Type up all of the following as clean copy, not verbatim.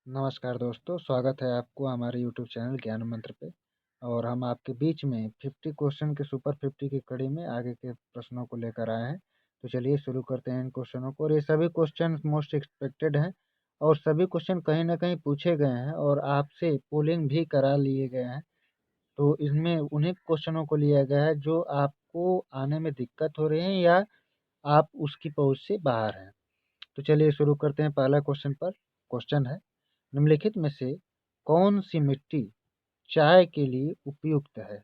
नमस्कार दोस्तों, स्वागत है आपको हमारे यूट्यूब चैनल ज्ञान मंत्र पे। और हम आपके बीच में 50 क्वेश्चन के सुपर 50 की कड़ी में आगे के प्रश्नों को लेकर आए हैं। तो चलिए शुरू करते हैं इन क्वेश्चनों को। और ये सभी क्वेश्चन मोस्ट एक्सपेक्टेड हैं और सभी क्वेश्चन कहीं ना कहीं पूछे गए हैं और आपसे पोलिंग भी करा लिए गए हैं। तो इसमें उन्हीं क्वेश्चनों को लिया गया है जो आपको आने में दिक्कत हो रही है या आप उसकी पहुँच से बाहर हैं। तो चलिए शुरू करते हैं पहला क्वेश्चन पर। क्वेश्चन है, निम्नलिखित में से कौन सी मिट्टी चाय के लिए उपयुक्त है?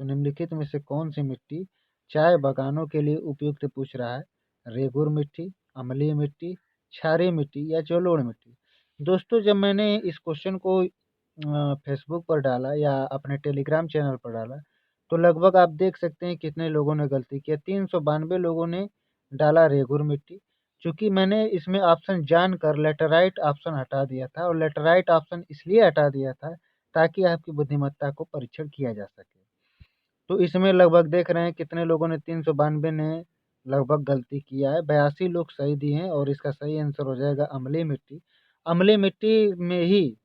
तो निम्नलिखित में से कौन सी मिट्टी चाय बागानों के लिए उपयुक्त पूछ रहा है। रेगुर मिट्टी, अम्लीय मिट्टी, क्षारीय मिट्टी या जलोढ़ मिट्टी। दोस्तों, जब मैंने इस क्वेश्चन को फेसबुक पर डाला या अपने टेलीग्राम चैनल पर डाला तो लगभग आप देख सकते हैं कितने लोगों ने गलती किया। 392 लोगों ने डाला रेगुर मिट्टी। चूंकि मैंने इसमें ऑप्शन जानकर लेटराइट ऑप्शन हटा दिया था, और लेटराइट ऑप्शन इसलिए हटा दिया था ताकि आपकी बुद्धिमत्ता को परीक्षण किया जा सके। तो इसमें लगभग देख रहे हैं कितने लोगों ने 392 ने लगभग गलती किया है। 82 लोग सही दिए हैं और इसका सही आंसर हो जाएगा अम्लीय मिट्टी। अम्लीय मिट्टी में ही,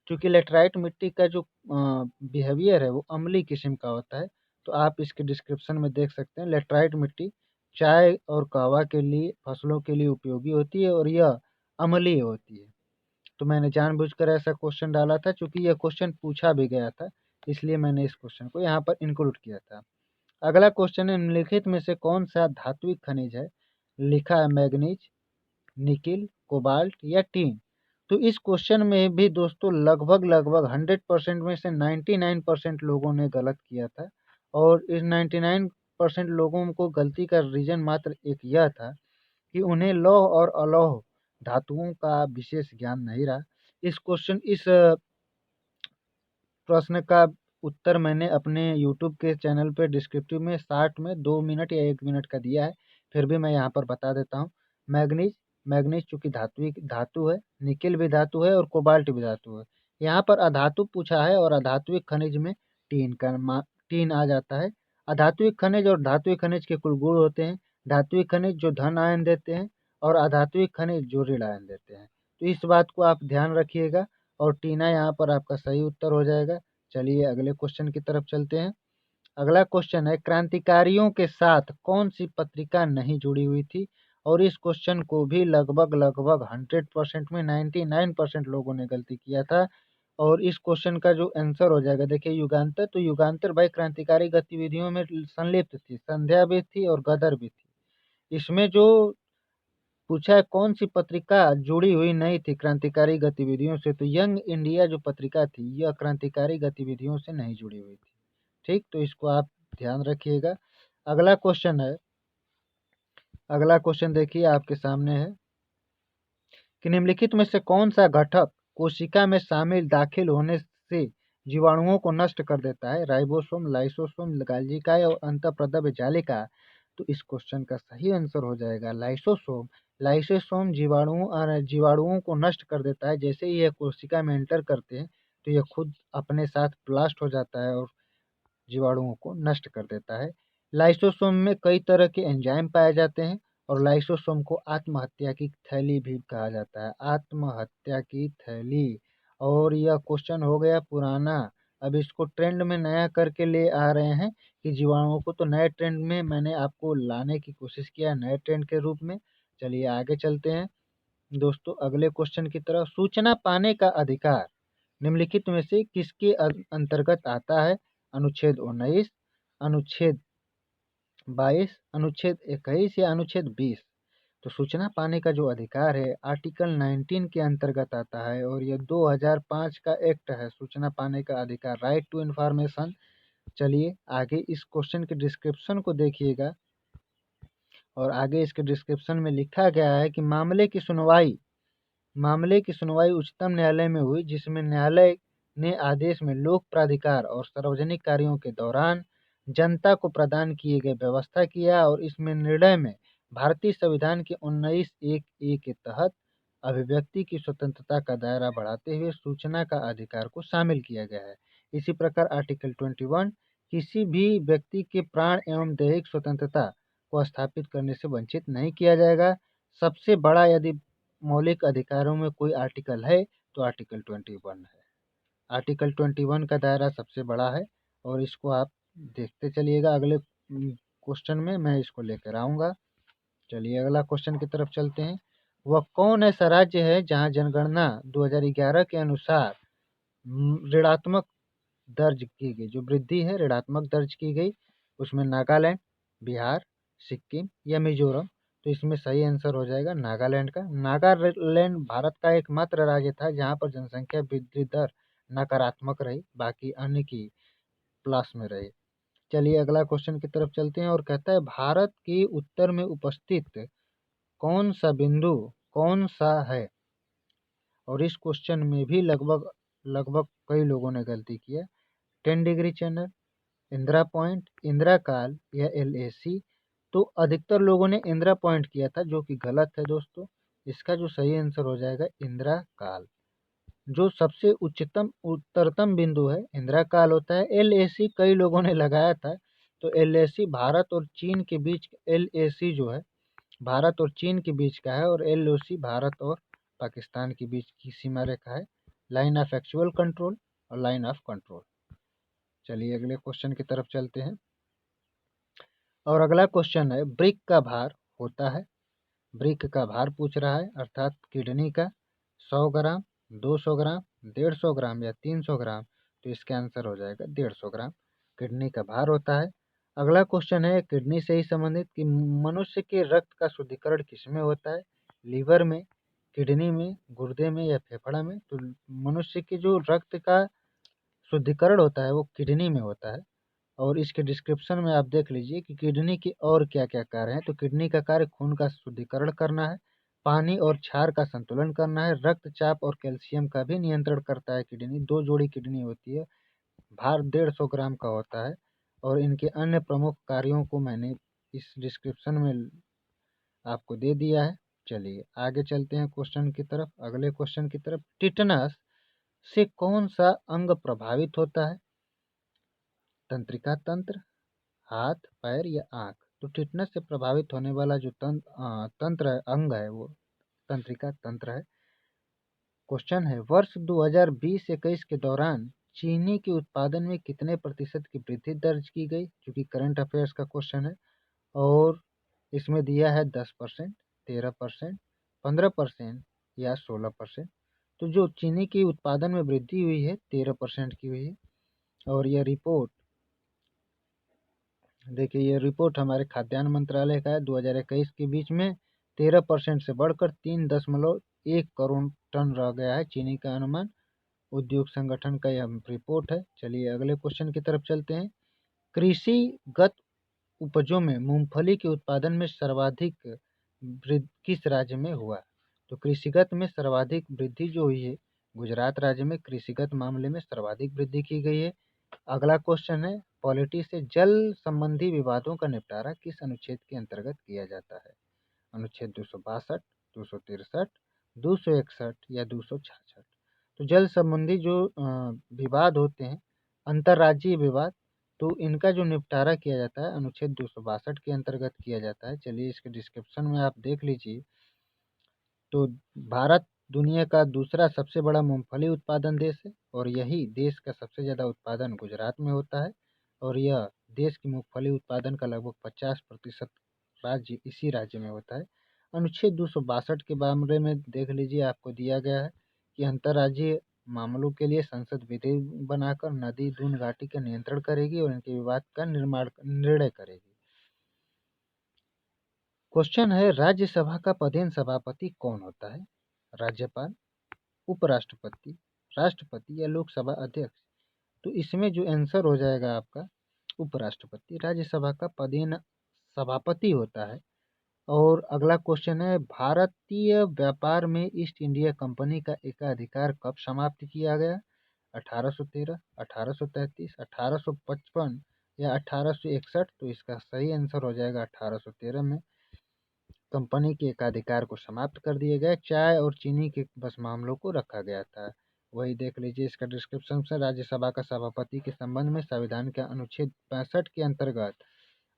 क्योंकि लेटराइट मिट्टी का जो बिहेवियर है वो अम्लीय किस्म का होता है। तो आप इसके डिस्क्रिप्शन में देख सकते हैं, लेटराइट मिट्टी चाय और कहवा के लिए, फसलों के लिए उपयोगी होती है और यह अम्लीय होती है। तो मैंने जानबूझकर ऐसा क्वेश्चन डाला था, चूंकि यह क्वेश्चन पूछा भी गया था, इसलिए मैंने इस क्वेश्चन को यहाँ पर इंक्लूड किया था। अगला क्वेश्चन है, निम्नलिखित में से कौन सा धात्विक खनिज है? लिखा है मैग्नीज, निकिल, कोबाल्ट या टीन। तो इस क्वेश्चन में भी दोस्तों लगभग लगभग 100% में से 99% लोगों ने गलत किया था। और इस 99% लोगों को गलती का रीजन मात्र एक यह था कि उन्हें लौह और अलौह धातुओं का विशेष ज्ञान नहीं रहा। इस प्रश्न का उत्तर मैंने अपने यूट्यूब के चैनल पे डिस्क्रिप्टिव में शॉर्ट में 2 मिनट या 1 मिनट का दिया है, फिर भी मैं यहाँ पर बता देता हूँ। मैग्नीज, मैग्नीज चूंकि धात्विक धातु है, निकिल भी धातु है और कोबाल्ट भी धातु है। यहाँ पर अधातु पूछा है और अधात्विक खनिज में टीन आ जाता है। अधात्विक खनिज और धात्विक खनिज के कुल गुण होते हैं। धात्विक खनिज जो धन आयन देते हैं और अधात्विक खनिज जो ऋण आयन देते हैं। तो इस बात को आप ध्यान रखिएगा और टीना यहाँ पर आपका सही उत्तर हो जाएगा। चलिए अगले क्वेश्चन की तरफ चलते हैं। अगला क्वेश्चन है, क्रांतिकारियों के साथ कौन सी पत्रिका नहीं जुड़ी हुई थी? और इस क्वेश्चन को भी लगभग लगभग 100% में 99% लोगों ने गलती किया था। और इस क्वेश्चन का जो आंसर हो जाएगा, देखिए युगांतर, तो युगांतर भाई क्रांतिकारी गतिविधियों में संलिप्त थी, संध्या भी थी और गदर भी थी। इसमें जो पूछा है कौन सी पत्रिका जुड़ी हुई नहीं थी क्रांतिकारी गतिविधियों से, तो यंग इंडिया जो पत्रिका थी यह क्रांतिकारी गतिविधियों से नहीं जुड़ी हुई थी। ठीक, तो इसको आप ध्यान रखिएगा। अगला क्वेश्चन है, अगला क्वेश्चन देखिए आपके सामने है कि निम्नलिखित में से कौन सा घटक कोशिका में शामिल दाखिल होने से जीवाणुओं को नष्ट कर देता है? राइबोसोम, लाइसोसोम, गोल्गी काय और अंतःप्रद्रव्य जालिका। तो इस क्वेश्चन का सही आंसर हो जाएगा लाइसोसोम। लाइसोसोम जीवाणुओं को नष्ट कर देता है। जैसे ही यह कोशिका में एंटर करते हैं तो यह खुद अपने साथ ब्लास्ट हो जाता है और जीवाणुओं को नष्ट कर देता है। लाइसोसोम में कई तरह के एंजाइम पाए जाते हैं और लाइसोसोम को आत्महत्या की थैली भी कहा जाता है। आत्महत्या की थैली। और यह क्वेश्चन हो गया पुराना, अब इसको ट्रेंड में नया करके ले आ रहे हैं कि जीवाणुओं को। तो नए ट्रेंड में मैंने आपको लाने की कोशिश किया, नए ट्रेंड के रूप में। चलिए आगे चलते हैं दोस्तों अगले क्वेश्चन की तरफ। सूचना पाने का अधिकार निम्नलिखित में से किसके अंतर्गत आता है? अनुच्छेद 19, अनुच्छेद 22, अनुच्छेद 21 या अनुच्छेद 20। तो सूचना पाने का जो अधिकार है आर्टिकल 19 के अंतर्गत आता है और यह 2005 का एक्ट है, सूचना पाने का अधिकार, राइट टू इंफॉर्मेशन। चलिए आगे इस क्वेश्चन के डिस्क्रिप्शन को देखिएगा और आगे इसके डिस्क्रिप्शन में लिखा गया है कि मामले की सुनवाई उच्चतम न्यायालय में हुई, जिसमें न्यायालय ने आदेश में लोक प्राधिकार और सार्वजनिक कार्यों के दौरान जनता को प्रदान किए गए व्यवस्था किया। और इसमें निर्णय में भारतीय संविधान के 19(1)(a) के तहत अभिव्यक्ति की स्वतंत्रता का दायरा बढ़ाते हुए सूचना का अधिकार को शामिल किया गया है। इसी प्रकार आर्टिकल 21 किसी भी व्यक्ति के प्राण एवं दैहिक स्वतंत्रता को स्थापित करने से वंचित नहीं किया जाएगा। सबसे बड़ा यदि मौलिक अधिकारों में कोई आर्टिकल है तो आर्टिकल 21 है। आर्टिकल 21 का दायरा सबसे बड़ा है और इसको आप देखते चलिएगा। अगले क्वेश्चन में मैं इसको लेकर आऊँगा। चलिए अगला क्वेश्चन की तरफ चलते हैं। वह कौन ऐसा राज्य है जहां जनगणना 2011 के अनुसार ऋणात्मक दर्ज की गई, जो वृद्धि है ऋणात्मक दर्ज की गई? उसमें नागालैंड, बिहार, सिक्किम या मिजोरम? तो इसमें सही आंसर हो जाएगा नागालैंड का। नागालैंड भारत का एकमात्र राज्य था जहां पर जनसंख्या वृद्धि दर नकारात्मक रही, बाकी अन्य की प्लस में रही। चलिए अगला क्वेश्चन की तरफ चलते हैं और कहता है भारत की उत्तर में उपस्थित कौन सा बिंदु कौन सा है? और इस क्वेश्चन में भी लगभग लगभग कई लोगों ने गलती की है। 10 degree channel, Indira point, Indira काल या LAC? तो अधिकतर लोगों ने इंदिरा पॉइंट किया था, जो कि गलत है दोस्तों। इसका जो सही आंसर हो जाएगा इंदिरा काल। जो सबसे उच्चतम उत्तरतम बिंदु है इंदिरा काल होता है। LAC कई लोगों ने लगाया था, तो LAC भारत और चीन के बीच, LAC जो है भारत और चीन के बीच का है और LOC भारत और पाकिस्तान के बीच की सीमा रेखा है। लाइन ऑफ एक्चुअल कंट्रोल और लाइन ऑफ कंट्रोल। चलिए अगले क्वेश्चन की तरफ चलते हैं और अगला क्वेश्चन है ब्रिक का भार होता है। ब्रिक का भार पूछ रहा है, अर्थात किडनी का। 100 ग्राम, 200 ग्राम, 150 ग्राम या 300 ग्राम? तो इसका आंसर हो जाएगा 150 ग्राम किडनी का भार होता है। अगला क्वेश्चन है किडनी से ही संबंधित कि मनुष्य के रक्त का शुद्धिकरण किसमें होता है? लीवर में, किडनी में, गुर्दे में या फेफड़ा में? तो मनुष्य के जो रक्त का शुद्धिकरण होता है वो किडनी में होता है। और इसके डिस्क्रिप्शन में आप देख लीजिए कि किडनी के और क्या-क्या कार्य हैं। तो किडनी का कार्य खून का शुद्धिकरण करना है, पानी और क्षार का संतुलन करना है, रक्तचाप और कैल्शियम का भी नियंत्रण करता है किडनी। 2 जोड़ी किडनी होती है, भार 150 ग्राम का होता है और इनके अन्य प्रमुख कार्यों को मैंने इस डिस्क्रिप्शन में आपको दे दिया है। चलिए आगे चलते हैं क्वेश्चन की तरफ, अगले क्वेश्चन की तरफ। टिटनस से कौन सा अंग प्रभावित होता है? तंत्रिका तंत्र, हाथ, पैर या आँख? तो टिटनस से प्रभावित होने वाला जो तंत्र है, अंग है, वो तंत्रिका तंत्र है। क्वेश्चन है वर्ष 2020-21 के दौरान चीनी के उत्पादन में कितने प्रतिशत की वृद्धि दर्ज की गई? क्योंकि करंट अफेयर्स का क्वेश्चन है और इसमें दिया है 10%, 13%, 15% या 16%। तो जो चीनी के उत्पादन में वृद्धि हुई है 13% की हुई है। और यह रिपोर्ट देखिए, ये रिपोर्ट हमारे खाद्यान्न मंत्रालय का है। 2021 के बीच में 13% से बढ़कर 3.1 करोड़ टन रह गया है चीनी का अनुमान। उद्योग संगठन का यह रिपोर्ट है। चलिए अगले क्वेश्चन की तरफ चलते हैं। कृषिगत उपजों में मूंगफली के उत्पादन में सर्वाधिक वृद्धि किस राज्य में हुआ? तो कृषिगत में सर्वाधिक वृद्धि जो हुई है गुजरात राज्य में कृषिगत मामले में सर्वाधिक वृद्धि की गई है। अगला क्वेश्चन है पॉलिटी से जल संबंधी विवादों का निपटारा किस अनुच्छेद के अंतर्गत किया जाता है? अनुच्छेद 262, 263, 261 या 266? तो जल संबंधी जो विवाद होते हैं, अंतर्राज्यीय विवाद, तो इनका जो निपटारा किया जाता है अनुच्छेद 262 के अंतर्गत किया जाता है। चलिए इसके डिस्क्रिप्शन में आप देख लीजिए। तो भारत दुनिया का दूसरा सबसे बड़ा मूंगफली उत्पादन देश है और यही देश का सबसे ज़्यादा उत्पादन गुजरात में होता है और यह देश की मूंगफली उत्पादन का लगभग 50% राज्य इसी राज्य में होता है। अनुच्छेद 262 के बारे में देख लीजिए, आपको दिया गया है कि अंतर्राज्यीय मामलों के लिए संसद विधि बनाकर नदी दून घाटी का नियंत्रण करेगी और इनके विवाद का निर्णय करेगी। क्वेश्चन है राज्यसभा का पदेन सभापति कौन होता है? राज्यपाल, उपराष्ट्रपति, राष्ट्रपति या लोकसभा अध्यक्ष? तो इसमें जो आंसर हो जाएगा आपका उपराष्ट्रपति। राज्यसभा का पदेन सभापति होता है। और अगला क्वेश्चन है भारतीय व्यापार में ईस्ट इंडिया कंपनी का एकाधिकार कब समाप्त किया गया? 1813, 1833, 1855 या 1861? तो इसका सही आंसर हो जाएगा 1813 में कंपनी के एकाधिकार को समाप्त कर दिया गया। चाय और चीनी के बस मामलों को रखा गया था। वही देख लीजिए इसका डिस्क्रिप्शन से। राज्यसभा का सभापति के संबंध में संविधान के अनुच्छेद 65 के अंतर्गत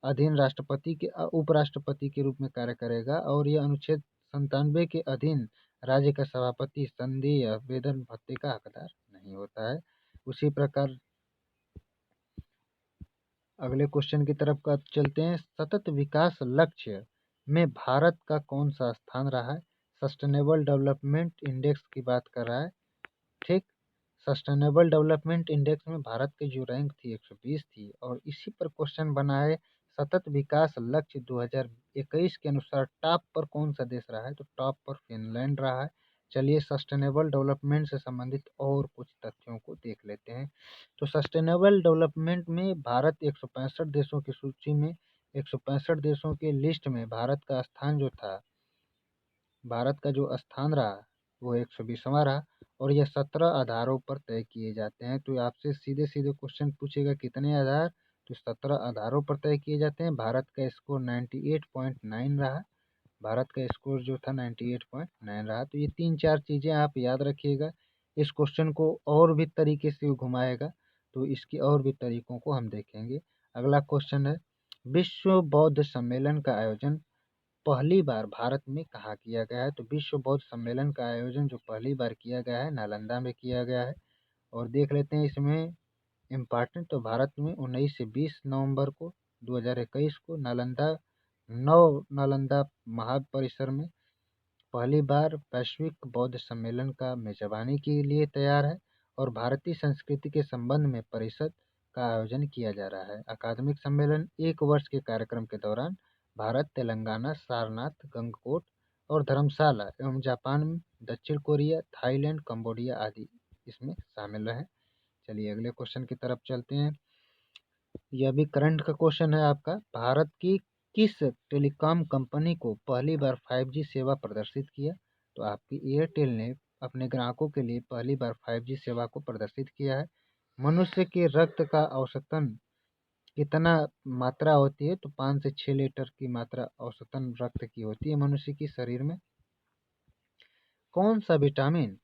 अधीन राष्ट्रपति के उपराष्ट्रपति के रूप में कार्य करेगा और यह अनुच्छेद 97 के अधीन राज्य का सभापति संधि या वेतन भत्ते का हकदार नहीं होता है। उसी प्रकार अगले क्वेश्चन की तरफ का चलते हैं। सतत विकास लक्ष्य में भारत का कौन सा स्थान रहा है? सस्टेनेबल डेवलपमेंट इंडेक्स की बात कर रहा है। ठीक, सस्टेनेबल डेवलपमेंट इंडेक्स में भारत की जो रैंक थी 120 थी, और इसी पर क्वेश्चन बना है सतत विकास लक्ष्य 2021 के अनुसार टॉप पर कौन सा देश रहा है? तो टॉप पर फिनलैंड रहा है। चलिए सस्टेनेबल डेवलपमेंट से संबंधित और कुछ तथ्यों को देख लेते हैं। तो सस्टेनेबल डेवलपमेंट में भारत 165 देशों की सूची में 165 देशों के लिस्ट में भारत का स्थान जो था, भारत का जो स्थान रहा वो 120वां रहा, और यह 17 आधारों पर तय किए जाते हैं। तो आपसे सीधे सीधे क्वेश्चन पूछेगा कितने आधार? तो 17 आधारों पर तय किए जाते हैं। भारत का स्कोर 98.9 रहा। भारत का स्कोर जो था 98.9 रहा। तो ये 3-4 चीज़ें आप याद रखिएगा। इस क्वेश्चन को और भी तरीके से घुमाएगा, तो इसकी और भी तरीकों को हम देखेंगे। अगला क्वेश्चन है, विश्व बौद्ध सम्मेलन का आयोजन पहली बार भारत में कहाँ किया गया है? तो विश्व बौद्ध सम्मेलन का आयोजन जो पहली बार किया गया है नालंदा में किया गया है। और देख लेते हैं इसमें इम्पॉर्टेंट, तो भारत में 19 से 20 नवंबर को 2021 को नालंदा महापरिसर में पहली बार वैश्विक बौद्ध सम्मेलन का मेजबानी के लिए तैयार है, और भारतीय संस्कृति के संबंध में परिषद का आयोजन किया जा रहा है। अकादमिक सम्मेलन 1 वर्ष के कार्यक्रम के दौरान भारत, तेलंगाना, सारनाथ, गंगकोट और धर्मशाला एवं जापान, दक्षिण कोरिया, थाईलैंड, कंबोडिया आदि इसमें शामिल रहे। चलिए अगले क्वेश्चन की तरफ चलते हैं। यह भी करंट का क्वेश्चन है आपका। भारत की किस टेलीकॉम कंपनी को पहली बार 5G सेवा प्रदर्शित किया? तो आपकी एयरटेल ने अपने ग्राहकों के लिए पहली बार 5G सेवा को प्रदर्शित किया है। मनुष्य के रक्त का औसतन कितना मात्रा होती है? तो 5 से 6 लीटर की मात्रा औसतन रक्त की होती है मनुष्य की शरीर में। कौन सा विटामिन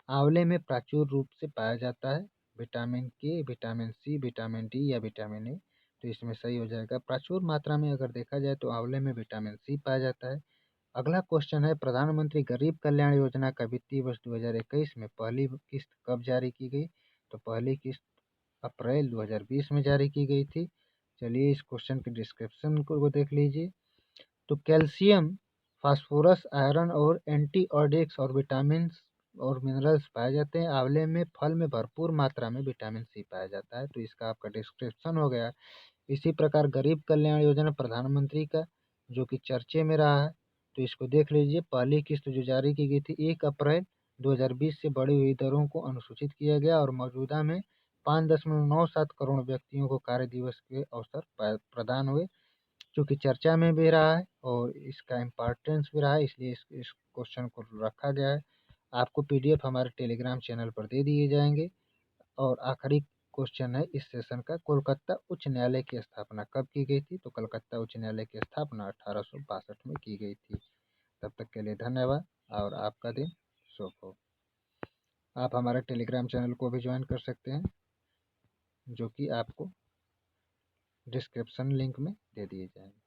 आंवले में प्रचुर रूप से पाया जाता है? विटामिन के, विटामिन सी, विटामिन डी या विटामिन ए? तो इसमें सही हो जाएगा, प्रचुर मात्रा में अगर देखा जाए तो आंवले में विटामिन सी पाया जाता है। अगला क्वेश्चन है, प्रधानमंत्री गरीब कल्याण योजना का वित्तीय वर्ष 2021 में पहली किस्त कब जारी की गई? तो पहली किस्त अप्रैल 2020 में जारी की गई थी। चलिए इस क्वेश्चन के डिस्क्रिप्शन को देख लीजिए। तो कैल्शियम, फास्फोरस, आयरन और एंटीऑक्सीडेंट्स और विटामिन और मिनरल्स पाए जाते हैं। आंवले में फल में भरपूर मात्रा में विटामिन सी पाया जाता है। तो इसका आपका डिस्क्रिप्शन हो गया। इसी प्रकार गरीब कल्याण योजना प्रधानमंत्री का जो कि चर्चे में रहा है, तो इसको देख लीजिए। पहली किस्त जो जारी की गई थी 1 अप्रैल 2020 से बढ़ी हुई दरों को अनुसूचित किया गया, और मौजूदा में 5.97 करोड़ व्यक्तियों को कार्य दिवस के अवसर प्रदान हुए, जो कि चर्चा में भी रहा है और इसका इम्पोर्टेंस भी रहा है, इसलिए इस क्वेश्चन को रखा गया है। आपको पीडीएफ हमारे टेलीग्राम चैनल पर दे दिए जाएंगे। और आखिरी क्वेश्चन है इस सेशन का, कोलकाता उच्च न्यायालय की स्थापना कब की गई थी? तो कलकत्ता उच्च न्यायालय की स्थापना 1862 में की गई थी। तब तक के लिए धन्यवाद और आपका दिन शुभ हो। आप हमारे टेलीग्राम चैनल को भी ज्वाइन कर सकते हैं, जो कि आपको डिस्क्रिप्शन लिंक में दे दिए जाएंगे।